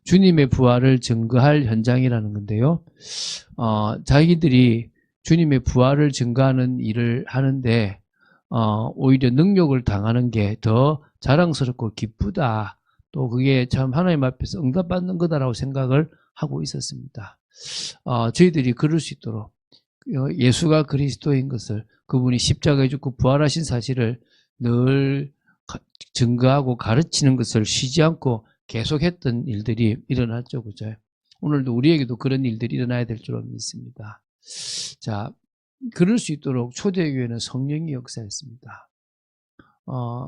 주님의 부활을 증거할 현장이라는 건데요. 자기들이 주님의 부활을 증거하는 일을 하는데 오히려 능력을 당하는 게 더 자랑스럽고 기쁘다. 또 그게 참 하나님 앞에서 응답받는 거다라고 생각을 하고 있었습니다. 저희들이 그럴 수 있도록 예수가 그리스도인 것을, 그분이 십자가에 죽고 부활하신 사실을 늘 증거하고 가르치는 것을 쉬지 않고 계속했던 일들이 일어났죠. 그죠? 오늘도 우리에게도 그런 일들이 일어나야 될 줄 믿습니다. 자, 그럴 수 있도록 초대교회는 성령이 역사했습니다.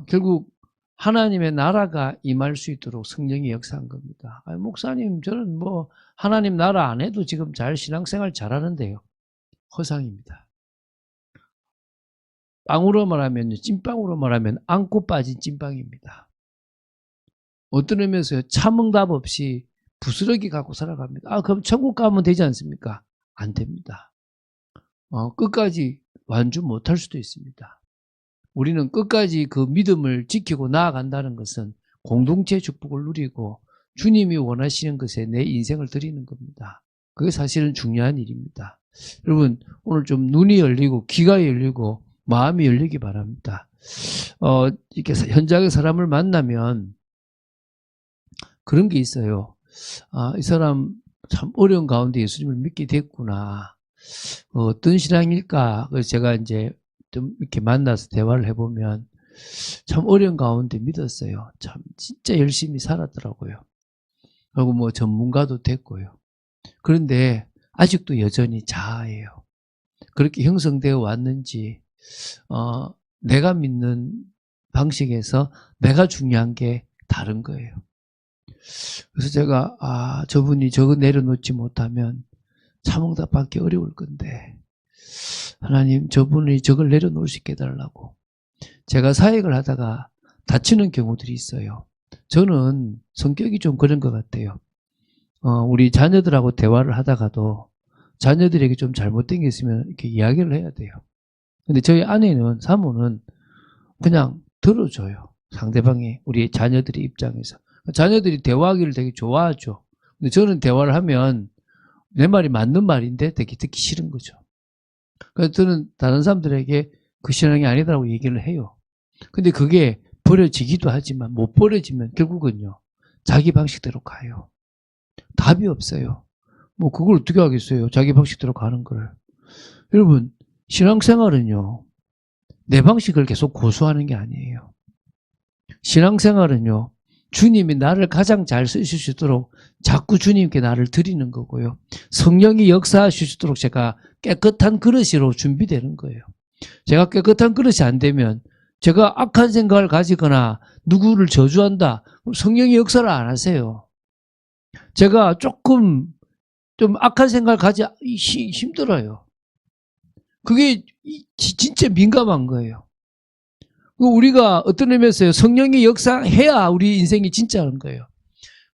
결국 하나님의 나라가 임할 수 있도록 성령이 역사한 겁니다. 아니, 목사님, 저는 뭐 하나님 나라 안 해도 지금 잘 신앙생활 잘하는데요. 허상입니다. 빵으로 말하면, 찐빵으로 말하면 안고 빠진 찐빵입니다. 어떤 의미에서 참응답 없이 부스러기 갖고 살아갑니다. 그럼 천국 가면 되지 않습니까? 안 됩니다. 끝까지 완주 못할 수도 있습니다. 우리는 끝까지 그 믿음을 지키고 나아간다는 것은 공동체 축복을 누리고 주님이 원하시는 것에 내 인생을 드리는 겁니다. 그게 사실은 중요한 일입니다. 여러분, 오늘 좀 눈이 열리고 귀가 열리고 마음이 열리기 바랍니다. 이렇게 현장의 사람을 만나면 그런 게 있어요. 이 사람 참 어려운 가운데 예수님을 믿게 됐구나. 어떤 신앙일까? 그래서 제가 이제 좀 이렇게 만나서 대화를 해보면 참 어려운 가운데 믿었어요. 참 진짜 열심히 살았더라고요. 그리고 뭐 전문가도 됐고요. 그런데 아직도 여전히 자아예요. 그렇게 형성되어 왔는지 내가 믿는 방식에서 내가 중요한 게 다른 거예요. 그래서 제가 저분이 저거 내려놓지 못하면 참응답 받기 어려울 건데 하나님, 저분이 저걸 내려놓을 수 있게 해달라고. 제가 사역을 하다가 다치는 경우들이 있어요. 저는 성격이 좀 그런 것 같아요. 우리 자녀들하고 대화를 하다가도 자녀들에게 좀 잘못된 게 있으면 이렇게 이야기를 해야 돼요. 근데 저희 아내는, 사모는 그냥 들어줘요. 상대방이, 우리 자녀들의 입장에서. 자녀들이 대화하기를 되게 좋아하죠. 근데 저는 대화를 하면 내 말이 맞는 말인데 되게 듣기 싫은 거죠. 그래서 저는 다른 사람들에게 그 신앙이 아니다라고 얘기를 해요. 근데 그게 버려지기도 하지만 못 버려지면 결국은요, 자기 방식대로 가요. 답이 없어요. 뭐 그걸 어떻게 하겠어요? 자기 방식대로 가는 걸. 여러분, 신앙생활은요, 내 방식을 계속 고수하는 게 아니에요. 신앙생활은요, 주님이 나를 가장 잘 쓰실 수 있도록 자꾸 주님께 나를 드리는 거고요. 성령이 역사하실 수 있도록 제가 깨끗한 그릇으로 준비되는 거예요. 제가 깨끗한 그릇이 안 되면 제가 악한 생각을 가지거나 누구를 저주한다. 성령이 역사를 안 하세요. 제가 조금 좀 악한 생각을 가지 힘들어요. 그게 진짜 민감한 거예요. 우리가 어떤 의미에서요, 성령이 역사해야 우리 인생이 진짜인 거예요.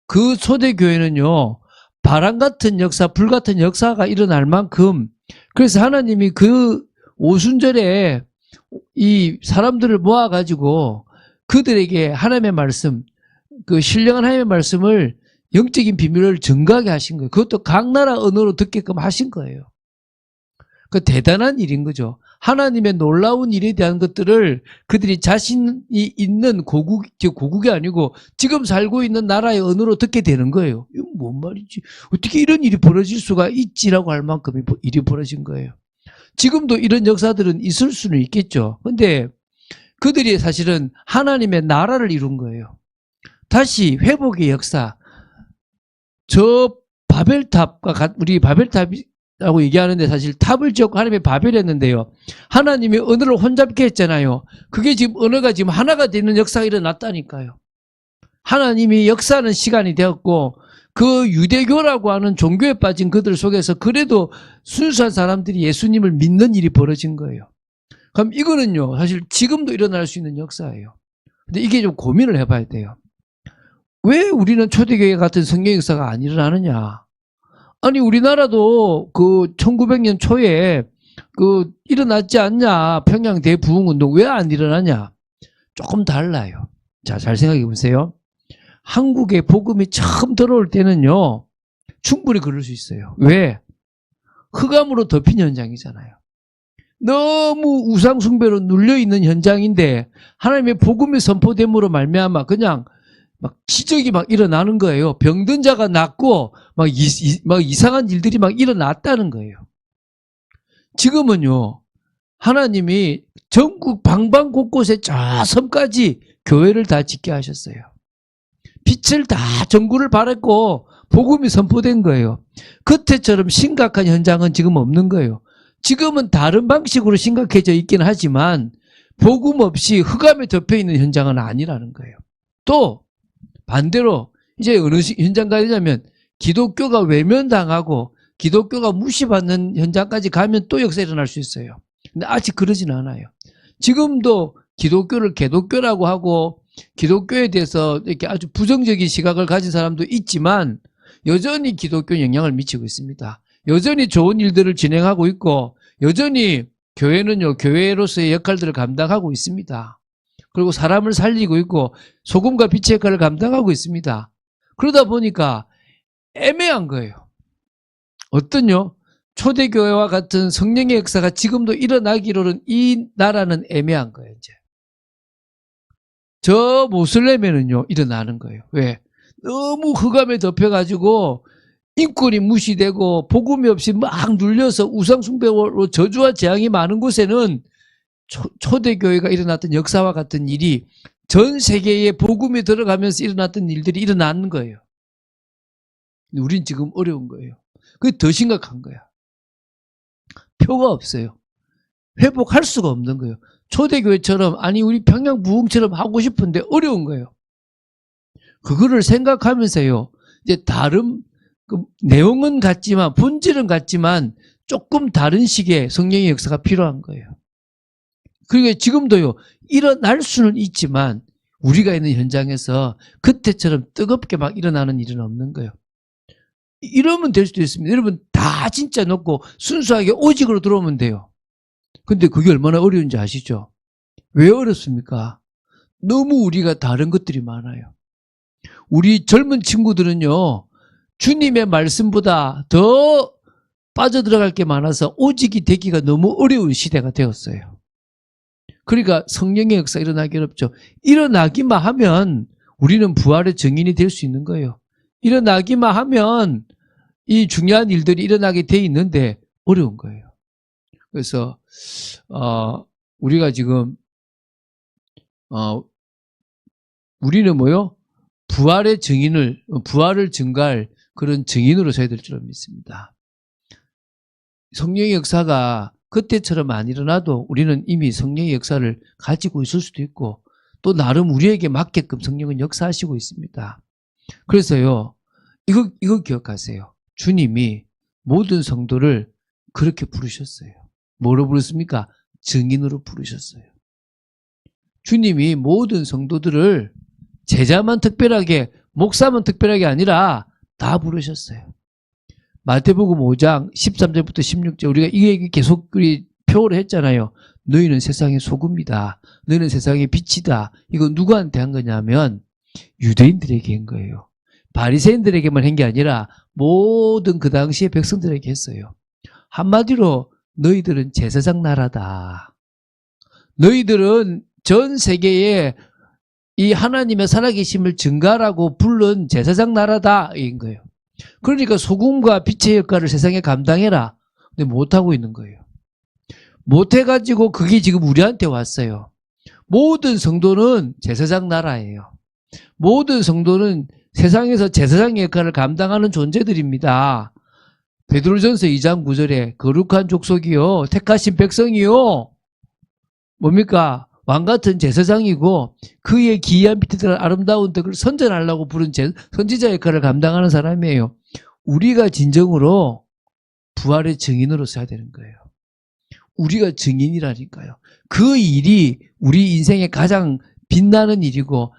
그 초대교회는요, 바람 같은 역사, 불 같은 역사가 일어날 만큼, 그래서 하나님이 그 오순절에 이 사람들을 모아가지고 그들에게 하나님의 말씀, 그 신령한 하나님의 말씀을, 영적인 비밀을 증거하게 하신 거예요. 그것도 각 나라 언어로 듣게끔 하신 거예요. 그 대단한 일인 거죠. 하나님의 놀라운 일에 대한 것들을 그들이 자신이 있는 고국이 아니고 지금 살고 있는 나라의 언어로 듣게 되는 거예요. 이건 뭔 말이지? 어떻게 이런 일이 벌어질 수가 있지라고 할 만큼 일이 벌어진 거예요. 지금도 이런 역사들은 있을 수는 있겠죠. 근데 그들이 사실은 하나님의 나라를 이룬 거예요. 다시 회복의 역사. 저 바벨탑과 우리 바벨탑이라고 얘기하는데 사실 탑을 지었고 하나님의 바벨이었는데요. 하나님이 언어를 혼잡게 했잖아요. 그게 지금 언어가 지금 하나가 되는 역사가 일어났다니까요. 하나님이 역사하는 시간이 되었고 그 유대교라고 하는 종교에 빠진 그들 속에서 그래도 순수한 사람들이 예수님을 믿는 일이 벌어진 거예요. 그럼 이거는요, 사실 지금도 일어날 수 있는 역사예요. 근데 이게 좀 고민을 해봐야 돼요. 왜 우리는 초대교회 같은 성경 역사가 안 일어나느냐? 아니, 우리나라도 그 1900년 초에 그 일어났지 않냐? 평양 대부흥운동 왜 안 일어나냐? 조금 달라요. 자, 잘 생각해 보세요. 한국에 복음이 처음 들어올 때는요, 충분히 그럴 수 있어요. 왜? 흑암으로 덮인 현장이잖아요. 너무 우상숭배로 눌려있는 현장인데 하나님의 복음이 선포됨으로 말미암아 그냥 막 기적이 막 일어나는 거예요. 병든 자가 낫고 막 이상한 일들이 막 일어났다는 거예요. 지금은요, 하나님이 전국 방방 곳곳에 저 섬까지 교회를 다 짓게 하셨어요. 빛을 다 전구를 발했고 복음이 선포된 거예요. 그때처럼 심각한 현장은 지금 없는 거예요. 지금은 다른 방식으로 심각해져 있긴 하지만 복음 없이 흑암에 덮여있는 현장은 아니라는 거예요. 또 반대로 이제 어느 현장 가냐면 기독교가 외면당하고 기독교가 무시받는 현장까지 가면 또 역사 일어날 수 있어요. 근데 아직 그러진 않아요. 지금도 기독교를 개독교라고 하고 기독교에 대해서 이렇게 아주 부정적인 시각을 가진 사람도 있지만 여전히 기독교에 영향을 미치고 있습니다. 여전히 좋은 일들을 진행하고 있고 여전히 교회는요, 교회로서의 역할들을 감당하고 있습니다. 그리고 사람을 살리고 있고 소금과 빛의 역할을 감당하고 있습니다. 그러다 보니까 애매한 거예요. 어떤요? 초대교회와 같은 성령의 역사가 지금도 일어나기로는 이 나라는 애매한 거예요. 이제 저 모슬렘에는요 일어나는 거예요. 왜? 너무 흑암에 덮여가지고 인권이 무시되고 복음이 없이 막 눌려서 우상숭배로 저주와 재앙이 많은 곳에는 초대교회가 일어났던 역사와 같은 일이 전 세계에 복음이 들어가면서 일어났던 일들이 일어나는 거예요. 우린 지금 어려운 거예요. 그게 더 심각한 거야. 표가 없어요. 회복할 수가 없는 거예요. 초대교회처럼 아니 우리 평양 부흥처럼 하고 싶은데 어려운 거예요. 그거를 생각하면서요. 이제 다른 내용은 같지만 본질은 같지만 조금 다른 식의 성령의 역사가 필요한 거예요. 그러니까 지금도요. 일어날 수는 있지만 우리가 있는 현장에서 그때처럼 뜨겁게 막 일어나는 일은 없는 거예요. 이러면 될 수도 있습니다. 여러분 다 진짜 넣고 순수하게 오직으로 들어오면 돼요. 근데 그게 얼마나 어려운지 아시죠? 왜 어렵습니까? 너무 우리가 다른 것들이 많아요. 우리 젊은 친구들은요. 주님의 말씀보다 더 빠져들어갈 게 많아서 오직이 되기가 너무 어려운 시대가 되었어요. 그러니까 성령의 역사 일어나기 어렵죠. 일어나기만 하면 우리는 부활의 증인이 될 수 있는 거예요. 일어나기만 하면 이 중요한 일들이 일어나게 돼 있는데 어려운 거예요. 그래서 우리가 지금 우리는 뭐요? 부활의 증인을 부활을 증가할 그런 증인으로 서야 될 줄 믿습니다. 성령의 역사가 그때처럼 안 일어나도 우리는 이미 성령의 역사를 가지고 있을 수도 있고 또 나름 우리에게 맞게끔 성령은 역사하시고 있습니다. 그래서요, 이거 기억하세요. 주님이 모든 성도를 그렇게 부르셨어요. 뭐로 부르십니까? 증인으로 부르셨어요. 주님이 모든 성도들을 제자만 특별하게, 목사만 특별하게 아니라 다 부르셨어요. 마태복음 5장 13절부터 16절 우리가 이 얘기 계속 우리 표를 했잖아요. 너희는 세상의 소금이다. 너희는 세상의 빛이다. 이거 누구한테 한 거냐면 유대인들에게 한 거예요. 바리새인들에게만 한 게 아니라 모든 그 당시의 백성들에게 했어요. 한마디로 너희들은 제사장 나라다. 너희들은 전 세계에 이 하나님의 살아계심을 증가라고 부른 제사장 나라다 인 거예요. 그러니까 소금과 빛의 역할을 세상에 감당해라. 근데 못하고 있는 거예요. 못해가지고 그게 지금 우리한테 왔어요. 모든 성도는 제사장 나라예요. 모든 성도는 세상에서 제사장의 역할을 감당하는 존재들입니다. 베드로전서 2장 9절에 거룩한 족속이요 택하신 백성이요 뭡니까? 왕같은 제사장이고 그의 기이한 빛에 아름다운 덕을 선전하려고 부른 선지자 역할을 감당하는 사람이에요. 우리가 진정으로 부활의 증인으로 서야 되는 거예요. 우리가 증인이라니까요. 그 일이 우리 인생의 가장 빛나는 일이고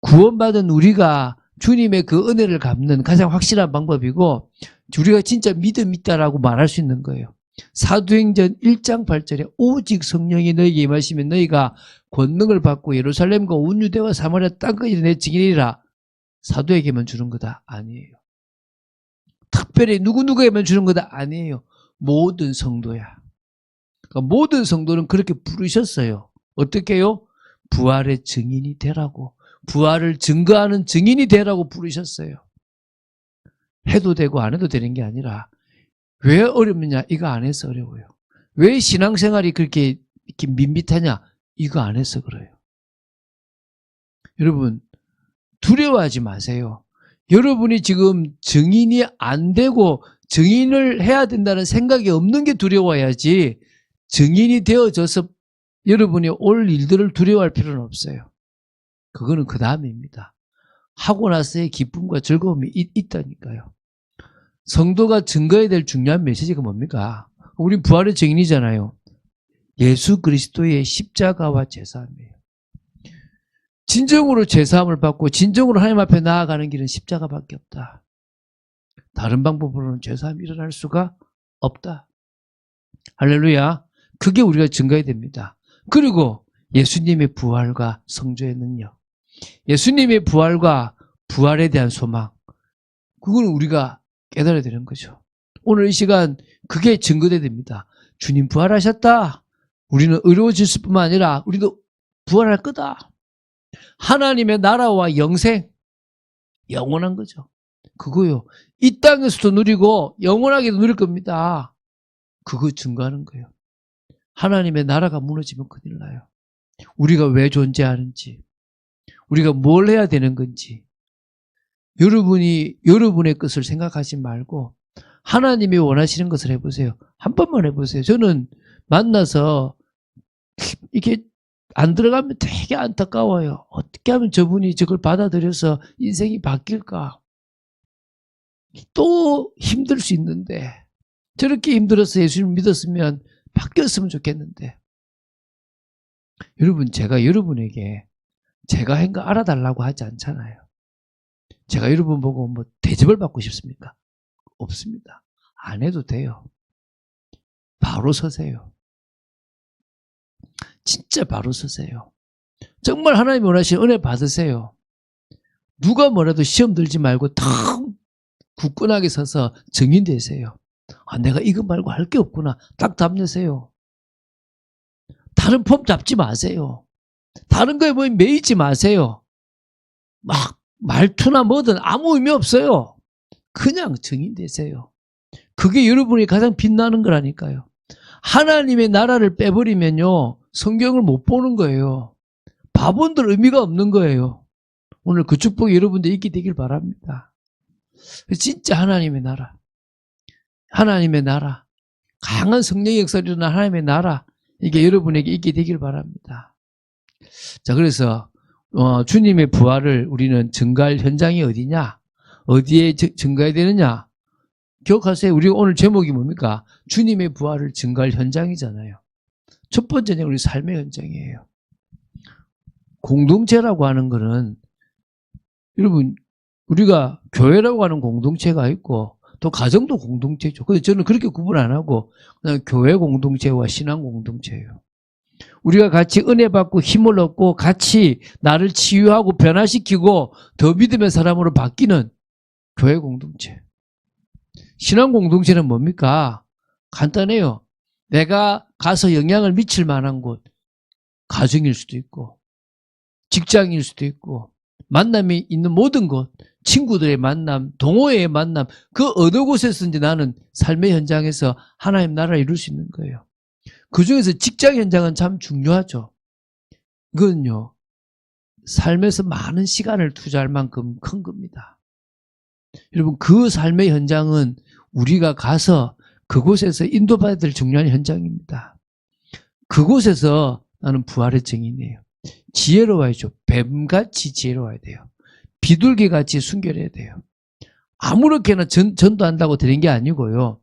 구원받은 우리가 주님의 그 은혜를 갚는 가장 확실한 방법이고 우리가 진짜 믿음 있다라고 말할 수 있는 거예요. 사도행전 1장 8절에 오직 성령이 너희에게 임하시면 너희가 권능을 받고 예루살렘과 온 유대와 사마리아 땅까지 내 증인이라. 사도에게만 주는 거다? 아니에요. 특별히 누구누구에만 주는 거다? 아니에요. 모든 성도야. 그러니까 모든 성도는 그렇게 부르셨어요. 어떻게요? 부활의 증인이 되라고. 부활을 증거하는 증인이 되라고 부르셨어요. 해도 되고 안 해도 되는 게 아니라 왜 어렵느냐? 이거 안 해서 어려워요. 왜 신앙생활이 그렇게 이렇게 밋밋하냐? 이거 안 해서 그래요. 여러분 두려워하지 마세요. 여러분이 지금 증인이 안 되고 증인을 해야 된다는 생각이 없는 게 두려워야지, 증인이 되어져서 여러분이 올 일들을 두려워할 필요는 없어요. 그거는 그 다음입니다. 하고 나서의 기쁨과 즐거움이 있다니까요. 성도가 증거해야 될 중요한 메시지가 뭡니까? 우린 부활의 증인이잖아요. 예수 그리스도의 십자가와 제사함이에요. 진정으로 제사함을 받고 진정으로 하나님 앞에 나아가는 길은 십자가밖에 없다. 다른 방법으로는 제사함이 일어날 수가 없다. 할렐루야. 그게 우리가 증거해야 됩니다. 그리고 예수님의 부활과 성조의 능력, 예수님의 부활과 부활에 대한 소망, 그걸 우리가 깨달아야 되는 거죠. 오늘 이 시간 그게 증거돼야 됩니다. 주님 부활하셨다. 우리는 의로워질 뿐만 아니라 우리도 부활할 거다. 하나님의 나라와 영생, 영원한 거죠. 그거요. 이 땅에서도 누리고 영원하게도 누릴 겁니다. 그거 증거하는 거예요. 하나님의 나라가 무너지면 큰일 나요. 우리가 왜 존재하는지, 우리가 뭘 해야 되는 건지, 여러분이 여러분의 것을 생각하지 말고 하나님이 원하시는 것을 해보세요. 한 번만 해보세요. 저는 만나서 이렇게 안 들어가면 되게 안타까워요. 어떻게 하면 저분이 저걸 받아들여서 인생이 바뀔까? 또 힘들 수 있는데, 저렇게 힘들어서 예수님을 믿었으면 바뀌었으면 좋겠는데. 여러분, 제가 여러분에게 제가 한 거 알아달라고 하지 않잖아요. 제가 여러분 보고 뭐 대접을 받고 싶습니까? 없습니다. 안 해도 돼요. 바로 서세요. 진짜 바로 서세요. 정말 하나님이 원하시는 은혜 받으세요. 누가 뭐라도 시험 들지 말고 탁 굳건하게 서서 증인 되세요. 아, 내가 이거 말고 할 게 없구나. 딱 답내세요. 다른 폼 잡지 마세요. 다른 거에 뭐 매이지 마세요. 막 말투나 뭐든 아무 의미 없어요. 그냥 증인 되세요. 그게 여러분이 가장 빛나는 거라니까요. 하나님의 나라를 빼버리면요, 성경을 못 보는 거예요. 바본들 의미가 없는 거예요. 오늘 그 축복이 여러분들 있게 되길 바랍니다. 진짜 하나님의 나라, 하나님의 나라, 강한 성령의 역사를 일어난 하나님의 나라, 이게 여러분에게 있게 되길 바랍니다. 자, 그래서 주님의 부활을 우리는 증거할 현장이 어디냐? 어디에 증거해야 되느냐? 기억하세요. 우리 오늘 제목이 뭡니까? 주님의 부활을 증거할 현장이잖아요. 첫 번째는 우리 삶의 현장이에요. 공동체라고 하는 거는, 여러분, 우리가 교회라고 하는 공동체가 있고 또 가정도 공동체죠. 근데 저는 그렇게 구분 안 하고 그냥 교회 공동체와 신앙 공동체예요. 우리가 같이 은혜 받고 힘을 얻고 같이 나를 치유하고 변화시키고 더 믿음의 사람으로 바뀌는 교회 공동체. 신앙 공동체는 뭡니까? 간단해요. 내가 가서 영향을 미칠 만한 곳, 가정일 수도 있고 직장일 수도 있고 만남이 있는 모든 곳, 친구들의 만남, 동호회의 만남, 그 어느 곳에서든지 나는 삶의 현장에서 하나님 나라를 이룰 수 있는 거예요. 그중에서 직장 현장은 참 중요하죠. 그건요, 삶에서 많은 시간을 투자할 만큼 큰 겁니다. 여러분, 그 삶의 현장은 우리가 가서 그곳에서 인도받아야 될 중요한 현장입니다. 그곳에서 나는 부활의 증인이에요. 지혜로워야죠. 뱀같이 지혜로워야 돼요. 비둘기같이 순결해야 돼요. 아무렇게나 전도한다고 되는 게 아니고요.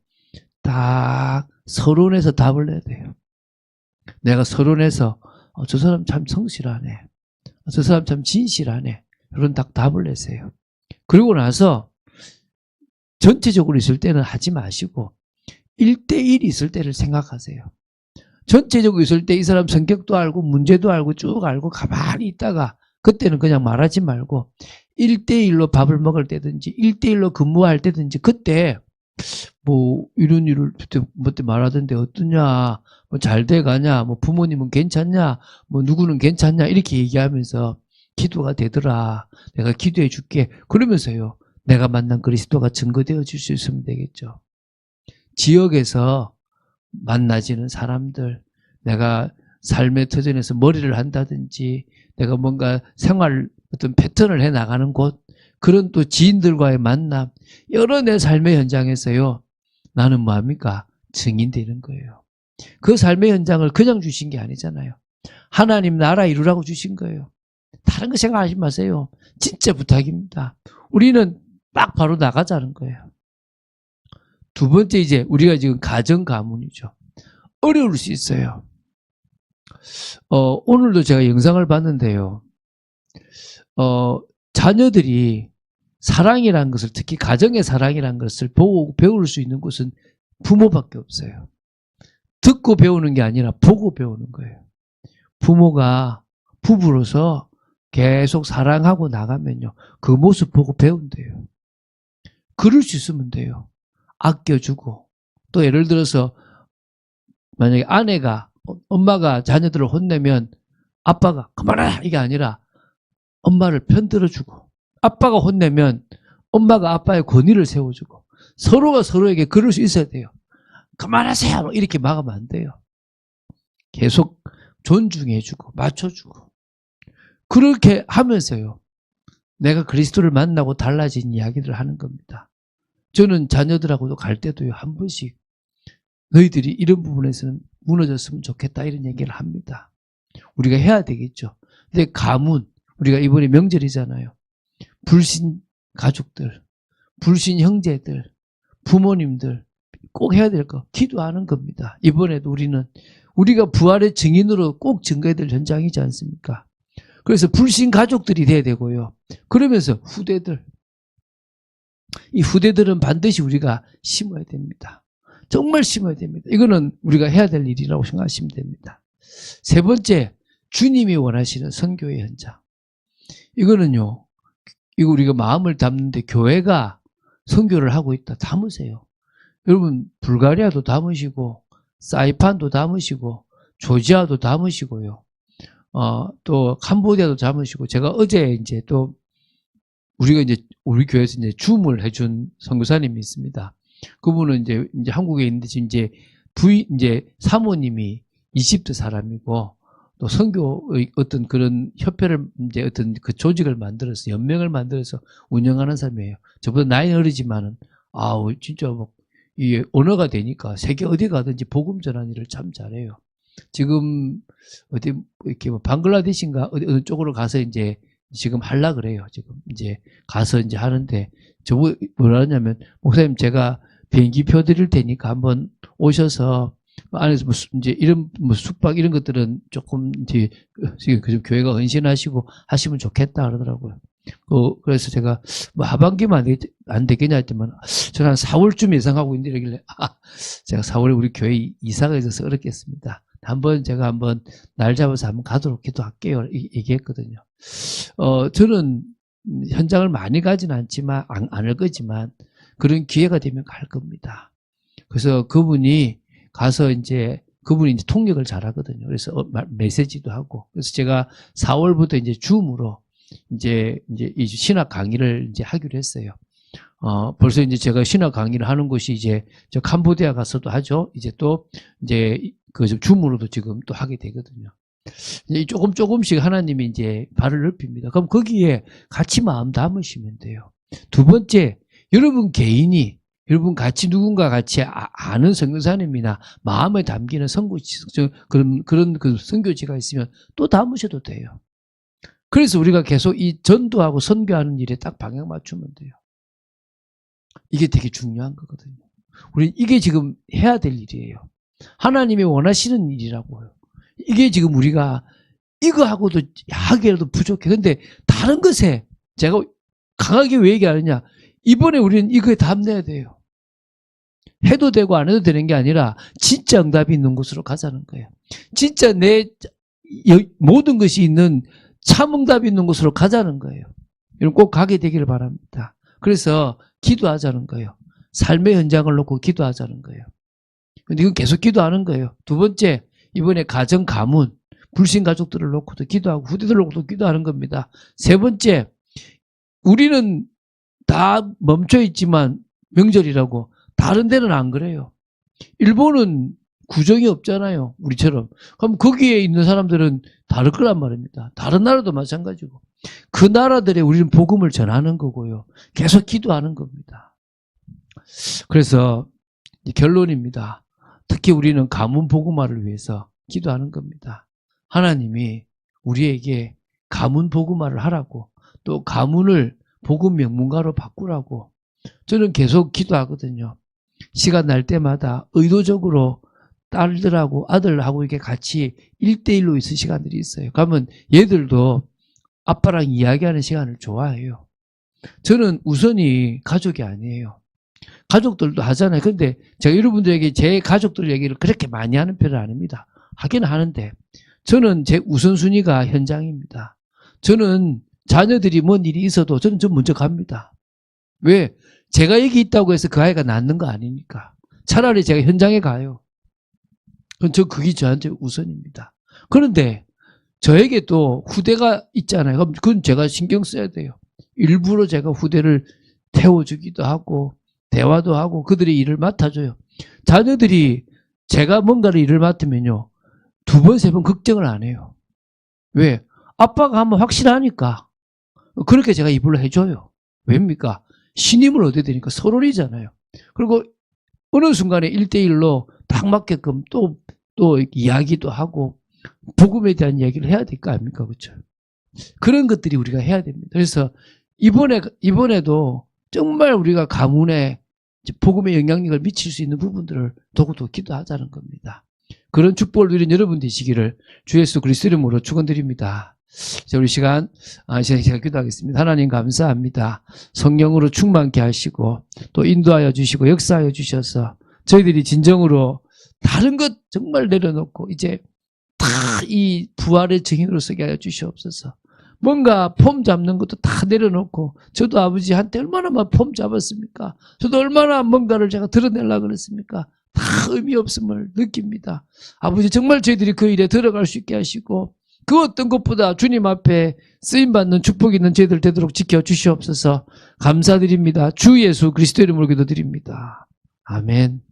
딱 서론에서 답을 내야 돼요. 내가 서론에서 저 사람 참 성실하네, 저 사람 참 진실하네, 이런 딱 답을 내세요. 그리고 나서 전체적으로 있을 때는 하지 마시고 1대1 있을 때를 생각하세요. 전체적으로 있을 때 이 사람 성격도 알고 문제도 알고 쭉 알고 가만히 있다가 그때는 그냥 말하지 말고 1대1로 밥을 먹을 때든지 1대1로 근무할 때든지 그때 뭐 이런 일을 그때 말하던데 어떠냐, 뭐 잘 돼가냐, 뭐 부모님은 괜찮냐, 뭐 누구는 괜찮냐 이렇게 얘기하면서 기도가 되더라. 내가 기도해 줄게. 그러면서요. 내가 만난 그리스도가 증거되어 줄 수 있으면 되겠죠. 지역에서 만나지는 사람들, 내가 삶의 터전에서 머리를 한다든지 내가 뭔가 생활 어떤 패턴을 해 나가는 곳, 그런 또 지인들과의 만남, 여러 내 삶의 현장에서요. 나는 뭐합니까? 증인되는 거예요. 그 삶의 현장을 그냥 주신 게 아니잖아요. 하나님 나라 이루라고 주신 거예요. 다른 거 생각하지 마세요. 진짜 부탁입니다. 우리는 딱 바로 나가자는 거예요. 두 번째 이제 우리가 지금 가정 가문이죠. 어려울 수 있어요. 오늘도 제가 영상을 봤는데요. 자녀들이 사랑이라는 것을, 특히 가정의 사랑이라는 것을 보고 배울 수 있는 곳은 부모밖에 없어요. 듣고 배우는 게 아니라 보고 배우는 거예요. 부모가 부부로서 계속 사랑하고 나가면요. 그 모습 보고 배운대요. 그럴 수 있으면 돼요. 아껴주고, 또 예를 들어서 만약에 아내가, 엄마가 자녀들을 혼내면 아빠가 그만해라 이게 아니라 엄마를 편들어주고, 아빠가 혼내면 엄마가 아빠의 권위를 세워주고, 서로가 서로에게 그럴 수 있어야 돼요. 그만하세요 이렇게 막으면 안 돼요. 계속 존중해주고 맞춰주고, 그렇게 하면서요. 내가 그리스도를 만나고 달라진 이야기를 하는 겁니다. 저는 자녀들하고도 갈 때도요. 한 번씩 너희들이 이런 부분에서는 무너졌으면 좋겠다 이런 얘기를 합니다. 우리가 해야 되겠죠. 근데 가문, 우리가 이번에 명절이잖아요. 불신 가족들, 불신 형제들, 부모님들 꼭 해야 될 거 기도하는 겁니다. 이번에도 우리가 부활의 증인으로 꼭 증거해야 될 현장이지 않습니까? 그래서 불신 가족들이 돼야 되고요. 그러면서 후대들, 이 후대들은 반드시 우리가 심어야 됩니다. 정말 심어야 됩니다. 이거는 우리가 해야 될 일이라고 생각하시면 됩니다. 세 번째, 주님이 원하시는 선교의 현장. 이거는요, 이거 우리가 마음을 담는데 교회가 선교를 하고 있다. 담으세요. 여러분, 불가리아도 담으시고, 사이판도 담으시고, 조지아도 담으시고요. 또 캄보디아도 담으시고, 제가 어제 이제 또 우리 교회에서 이제 줌을 해준 선교사님이 있습니다. 그분은 이제 한국에 있는데 지금 이제 사모님이 이집트 사람이고, 또 선교의 어떤 그런 협회를 이제 어떤 그 조직을 만들어서 연맹을 만들어서 운영하는 사람이에요. 저보다 나이는 어리지만은 진짜 뭐 이게 언어가 되니까 세계 어디 가든지 복음 전하는 일을 참 잘해요. 지금 어디 이렇게 뭐 방글라데시인가 어느 쪽으로 가서 이제 지금 하려 그래요. 지금 이제 가서 이제 하는데 저거 뭐라 하냐면 목사님 제가 비행기표 드릴 테니까 한번 오셔서 안에서 뭐 이제 이런 뭐 숙박 이런 것들은 조금 이제 그 교회가 헌신하시고 하시면 좋겠다 그러더라고요. 그래서 제가 뭐 하반기만 안 되겠냐 했지만 저는 한 4월쯤 예상하고 있는데 이러길래 제가 4월에 우리 교회 이사가 있어서 어렵겠습니다. 제가 한번 날 잡아서 한번 가도록 기도할게요. 얘기했거든요. 저는 현장을 많이 가지는 않지만 않을 거지만 그런 기회가 되면 갈 겁니다. 그래서 그분이 가서 그분이 이제 통역을 잘 하거든요. 그래서 메시지도 하고. 그래서 제가 4월부터 이제 줌으로 이제 이 신학 강의를 이제 하기로 했어요. 벌써 이제 제가 신학 강의를 하는 곳이 이제 저 캄보디아 가서도 하죠. 이제 또 이제 그 줌으로도 지금 또 하게 되거든요. 이제 조금씩 하나님이 이제 발을 넓힙니다. 그럼 거기에 같이 마음 담으시면 돼요. 두 번째, 여러분 개인이 여러분 같이 누군가 같이 아는 선교사님이나 마음에 담기는 그런 그 선교지가 있으면 또 담으셔도 돼요. 그래서 우리가 계속 이 전도하고 선교하는 일에 딱 방향 맞추면 돼요. 이게 되게 중요한 거거든요. 우리 이게 지금 해야 될 일이에요. 하나님이 원하시는 일이라고요. 이게 지금 우리가 이거 하고도 하기라도 부족해. 근데 다른 것에 제가 강하게 왜 얘기하느냐? 이번에 우리는 이거에 답내야 돼요. 해도 되고 안 해도 되는 게 아니라 진짜 응답이 있는 곳으로 가자는 거예요. 진짜 내 모든 것이 있는 참 응답이 있는 곳으로 가자는 거예요. 여러분 꼭 가게 되기를 바랍니다. 그래서 기도하자는 거예요. 삶의 현장을 놓고 기도하자는 거예요. 근데 이건 계속 기도하는 거예요. 두 번째, 이번에 가정 가문, 불신 가족들을 놓고도 기도하고 후대들을 놓고도 기도하는 겁니다. 세 번째, 우리는 다 멈춰 있지만 명절이라고 다른 데는 안 그래요. 일본은 구정이 없잖아요. 우리처럼. 그럼 거기에 있는 사람들은 다를 거란 말입니다. 다른 나라도 마찬가지고. 그 나라들에 우리는 복음을 전하는 거고요. 계속 기도하는 겁니다. 그래서 결론입니다. 특히 우리는 가문 복음화를 위해서 기도하는 겁니다. 하나님이 우리에게 가문 복음화를 하라고, 또 가문을 복음 명문가로 바꾸라고 저는 계속 기도하거든요. 시간 날 때마다 의도적으로 딸들하고 아들하고 이렇게 같이 1대1로 있을 시간들이 있어요. 그러면 얘들도 아빠랑 이야기하는 시간을 좋아해요. 저는 우선이 가족이 아니에요. 가족들도 하잖아요. 근데 제가 여러분들에게 제 가족들 얘기를 그렇게 많이 하는 편은 아닙니다. 하긴 하는데 저는 제 우선순위가 현장입니다. 저는 자녀들이 뭔 일이 있어도 저는 좀 먼저 갑니다. 왜? 제가 여기 있다고 해서 그 아이가 낫는 거 아니니까. 차라리 제가 현장에 가요. 그게 저한테 우선입니다. 그런데 저에게 또 후대가 있잖아요. 그럼 그건 제가 신경 써야 돼요. 일부러 제가 후대를 태워주기도 하고 대화도 하고 그들의 일을 맡아줘요. 자녀들이 제가 뭔가를 일을 맡으면요. 2번, 3번 걱정을 안 해요. 왜? 아빠가 하면 확실하니까. 그렇게 제가 입으로 해줘요. 왜입니까? 신임을 얻어야 되니까 서론이잖아요. 그리고 어느 순간에 1대1로 딱 맞게끔 또 이야기도 하고 복음에 대한 이야기를 해야 될 거 아닙니까? 그렇죠? 그런 것들이 우리가 해야 됩니다. 그래서 이번에도 정말 우리가 가문에 복음의 영향력을 미칠 수 있는 부분들을 더욱더 기도하자는 겁니다. 그런 축복을 누린 여러분 되시기를 주 예수 그리스도 이름으로 축원드립니다. 자, 우리 시간 제가 기도하겠습니다. 하나님 감사합니다. 성령으로 충만케 하시고 또 인도하여 주시고 역사하여 주셔서 저희들이 진정으로 다른 것 정말 내려놓고 이제 다 이 부활의 증인으로 서게 하여 주시옵소서. 뭔가 폼 잡는 것도 다 내려놓고 저도 아버지한테 얼마나 폼 잡았습니까? 저도 얼마나 뭔가를 제가 드러내려고 그랬습니까? 다 의미 없음을 느낍니다. 아버지 정말 저희들이 그 일에 들어갈 수 있게 하시고 그 어떤 것보다 주님 앞에 쓰임받는 축복 있는 저희들 되도록 지켜주시옵소서. 감사드립니다. 주 예수 그리스도 이름으로 기도드립니다. 아멘.